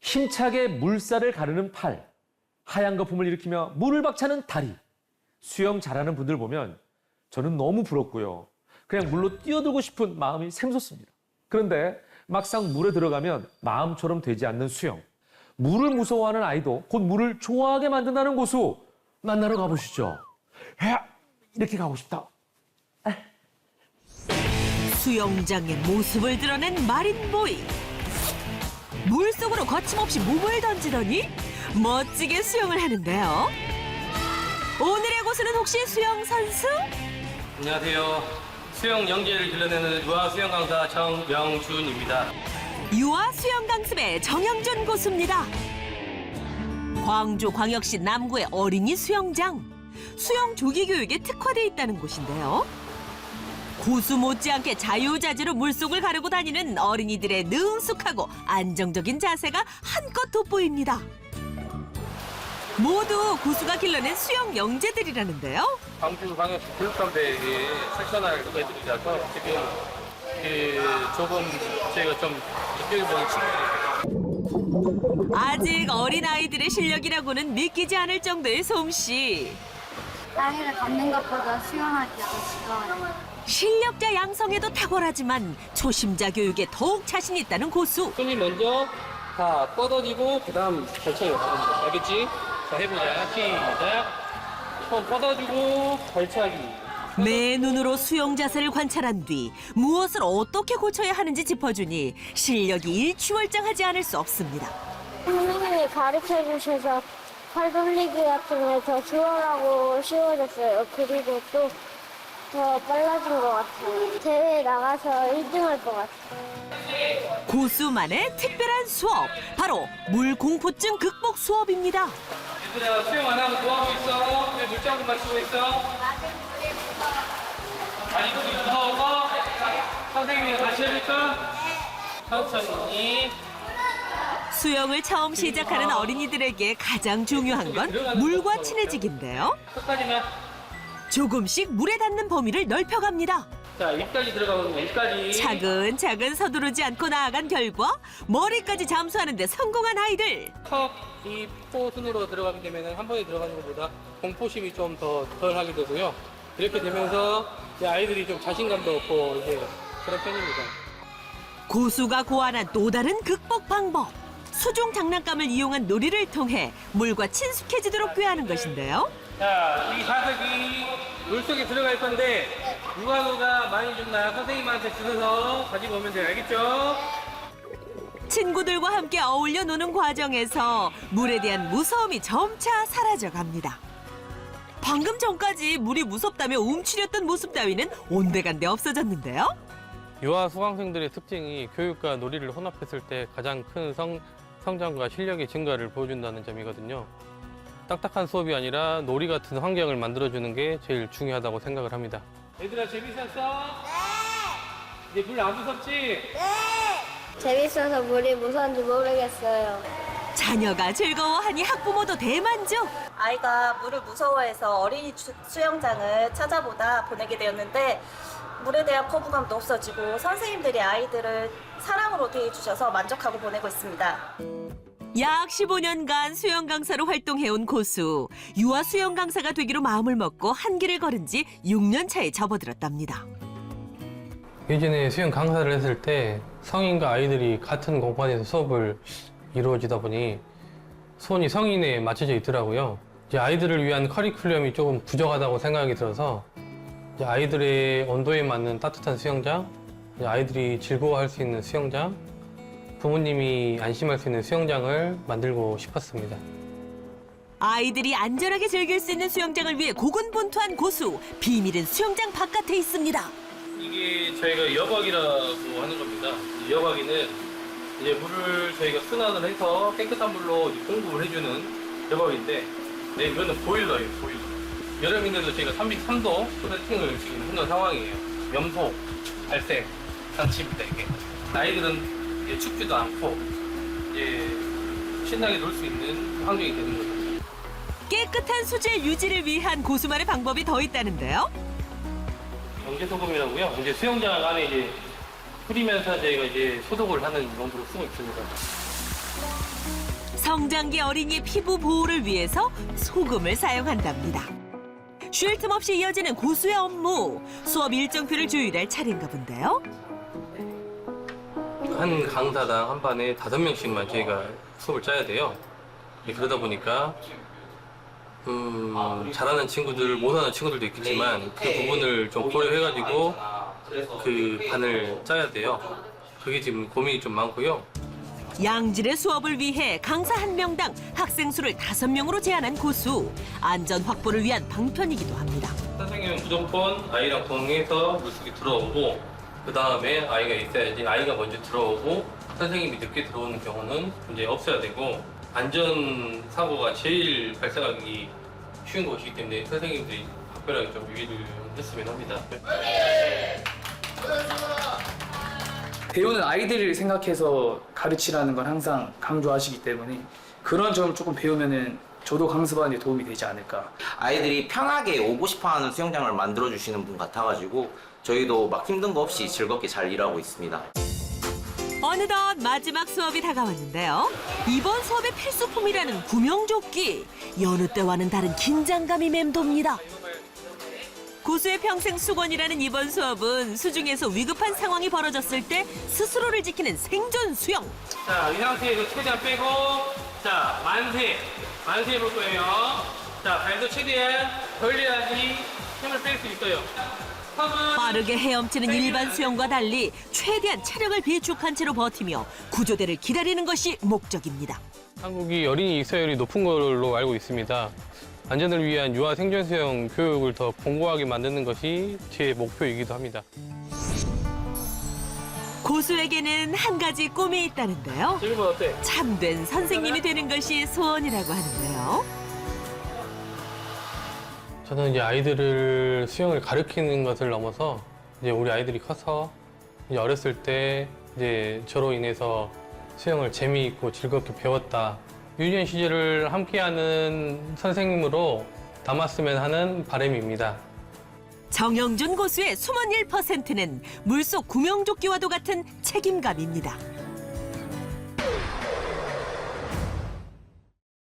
힘차게 물살을 가르는 팔, 하얀 거품을 일으키며 물을 박차는 다리. 수영 잘하는 분들 보면 저는 너무 부럽고요. 그냥 물로 뛰어들고 싶은 마음이 샘솟습니다. 그런데 막상 물에 들어가면 마음처럼 되지 않는 수영. 물을 무서워하는 아이도 곧 물을 좋아하게 만든다는 고수. 만나러 가보시죠. 이렇게 가고 싶다. 수영장의 모습을 드러낸 마린보이. 물속으로 거침없이 몸을 던지더니 멋지게 수영을 하는데요. 오늘의 고수는 혹시 수영 선수? 안녕하세요. 수영 영재를 길러내는 유아 수영 강사 정명준입니다. 유아 수영 강습의 정영준 고수입니다. 광주광역시 남구의 어린이 수영장. 수영 조기 교육에 특화돼 있다는 곳인데요. 고수 못지않게 자유자재로 물속을 가르고 다니는 어린이들의 능숙하고 안정적인 자세가 한껏 돋보입니다. 모두 고수가 길러낸 수영 영재들이라는데요. 광주광역시 교육감대에 섹셔널 애들이라서 지금 조금 저희가 좀 느껴보는 친구들이에요. 아직 어린 아이들의 실력이라고는 믿기지 않을 정도의 솜씨. 땅에를 밟는 것보다 수영하기가 더 즐거워요. 실력자 양성에도 탁월하지만 초심자 교육에 더욱 자신 있다는 고수. 손이 먼저 다 뻗어지고 그다음 발차기 가는 알겠지? 자 해보자. 시작. 손 뻗어주고 발차기. 맨눈으로 수영 자세를 관찰한 뒤 무엇을 어떻게 고쳐야 하는지 짚어주니 실력이 일취월장하지 않을 수 없습니다. 선생님이 가르쳐 주셔서 팔 돌리기 같은 게 더 수월하고 쉬워졌어요. 그리고 또 더 빨라진 것 같아요. 대회에 나가서 1등 할 것 같아요. 고수만의 특별한 수업, 바로 물공포증 극복 수업입니다. 얘들아 수영 안 하고 뭐하고 있어? 왜 물장구만 치고 있어? 아직도 무서워서 선생님이 같이 해줄까? 천천히. 수영을 처음 시작하는 어린이들에게 가장 중요한 건 물과 친해지기인데요. 끝까지만. 조금씩 물에 닿는 범위를 넓혀갑니다. 자, 입까지 들어가면 입까지. 차근차근 서두르지 않고 나아간 결과 머리까지 잠수하는 데 성공한 아이들. 턱, 입, 코 순으로 들어가게 되면 한 번에 들어가는 것보다 공포심이 좀 더 덜하게 되고요. 이렇게 되면서 이제 아이들이 좀 자신감도 얻고 이제 그런 편입니다. 고수가 고안한 또 다른 극복 방법. 수중 장난감을 이용한 놀이를 통해 물과 친숙해지도록 꾀하는 것인데요. 자, 이 자석이 물속에 들어갈 건데 누가 많이 줬나 선생님한테 주셔서 가지고 오면 돼요. 알겠죠? 친구들과 함께 어울려 노는 과정에서 물에 대한 무서움이 점차 사라져갑니다. 방금 전까지 물이 무섭다며 움츠렸던 모습 따위는 온데간데 없어졌는데요. 유아 수강생들의 특징이 교육과 놀이를 혼합했을 때 가장 큰 성장과 실력의 증가를 보여준다는 점이거든요. 딱딱한 수업이 아니라 놀이 같은 환경을 만들어주는 게 제일 중요하다고 생각을 합니다. 얘들아 재밌었어? 네! 이제 물 안 무섭지? 재밌어서 물이 무서운지 모르겠어요. 자녀가 즐거워하니 학부모도 대만족. 아이가 물을 무서워해서 어린이 수영장을 찾아보다 보내게 되었는데 물에 대한 거부감도 없어지고 선생님들이 아이들을 사랑으로 대해주셔서 만족하고 보내고 있습니다. 약 15년간 수영 강사로 활동해온 고수. 유아 수영 강사가 되기로 마음을 먹고 한 길을 걸은 지 6년 차에 접어들었답니다. 예전에 수영 강사를 했을 때 성인과 아이들이 같은 공간에서 수업을 이루어지다 보니 손이 성인에 맞춰져 있더라고요. 이제 아이들을 위한 커리큘럼이 조금 부족하다고 생각이 들어서 이제 아이들의 온도에 맞는 따뜻한 수영장, 이제 아이들이 즐거워할 수 있는 수영장, 부모님이 안심할 수 있는 수영장을 만들고 싶었습니다. 아이들이 안전하게 즐길 수 있는 수영장을 위해 고군분투한 고수. 비밀은 수영장 바깥에 있습니다. 이게 저희가 여과기라고 하는 겁니다. 이 여과기는 이제 물을 저희가 순환을 해서 깨끗한 물로 이제 공급을 해주는 여과기인데, 네, 이거는 보일러예요, 보일러. 여름인데도 저희가 33도 세팅을 지금 하는 상황이에요. 염소, 발색, 장치입니다, 이게. 아이들은 이제 춥지도 않고 이제 신나게 놀 수 있는 환경이 되는 거죠. 깨끗한 수질 유지를 위한 고수만의 방법이 더 있다는데요. 정제소금이라고요. 이제 수영장 안에 이제 뿌리면서 저희가 이제 소독을 하는 용도로 쓰고 있습니다. 성장기 어린이의 피부 보호를 위해서 소금을 사용한답니다. 쉴 틈 없이 이어지는 고수의 업무. 수업 일정표를 조율할 차례인가 본데요. 한 강사당 한 반에 5명씩만 저희가 수업을 짜야 돼요. 그러다 보니까 잘하는 친구들, 못하는 친구들도 있겠지만 그 부분을 좀 고려해가지고 그 반을 짜야 돼요. 그게 지금 고민이 좀 많고요. 양질의 수업을 위해 강사 1명당 학생 수를 5명으로 제한한 고수. 안전 확보를 위한 방편이기도 합니다. 선생님은 무조건 아이랑 동행해서 물속에 들어오고 그 다음에 아이가 있어야지. 아이가 먼저 들어오고 선생님이 늦게 들어오는 경우는 이제 없어야 되고, 안전 사고가 제일 발생하기 쉬운 것이기 때문에 선생님들이 각별하게 좀 유의를 했으면 합니다. 배우는 아이들을 생각해서 가르치라는 건 항상 강조하시기 때문에 그런 점을 조금 배우면은 저도 강습하는 데 도움이 되지 않을까. 아이들이 편하게 오고 싶어하는 수영장을 만들어주시는 분 같아가지고 저희도 막 힘든 거 없이 즐겁게 잘 일하고 있습니다. 어느덧 마지막 수업이 다가왔는데요. 이번 수업의 필수품이라는 구명조끼. 여느 때와는 다른 긴장감이 맴돕니다. 고수의 평생 수건이라는 이번 수업은 수중에서 위급한 상황이 벌어졌을 때 스스로를 지키는 생존 수영. 자, 이 상태에서 최대한 빼고, 자, 만세 해볼 거예요. 자, 발도 최대한 벌려야지 힘을 뺄 수 있어요. 빠르게 헤엄치는 일반 수영과 달리 최대한 체력을 비축한 채로 버티며 구조대를 기다리는 것이 목적입니다. 한국이 어린이 익사율이 높은 걸로 알고 있습니다. 안전을 위한 유아 생존 수영 교육을 더 공고하게 만드는 것이 제 목표이기도 합니다. 고수에게는 한 가지 꿈이 있다는데요. 지금은 어때? 참된 선생님이 되는 것이 소원이라고 하는데요. 저는 이제 아이들을 수영을 가르치는 것을 넘어서 이제 우리 아이들이 커서 이제 어렸을 때 이제 저로 인해서 수영을 재미있고 즐겁게 배웠다. 유년 시절을 함께하는 선생님으로 남았으면 하는 바람입니다. 정영준 고수의 숨은 1%는 물속 구명조끼와도 같은 책임감입니다.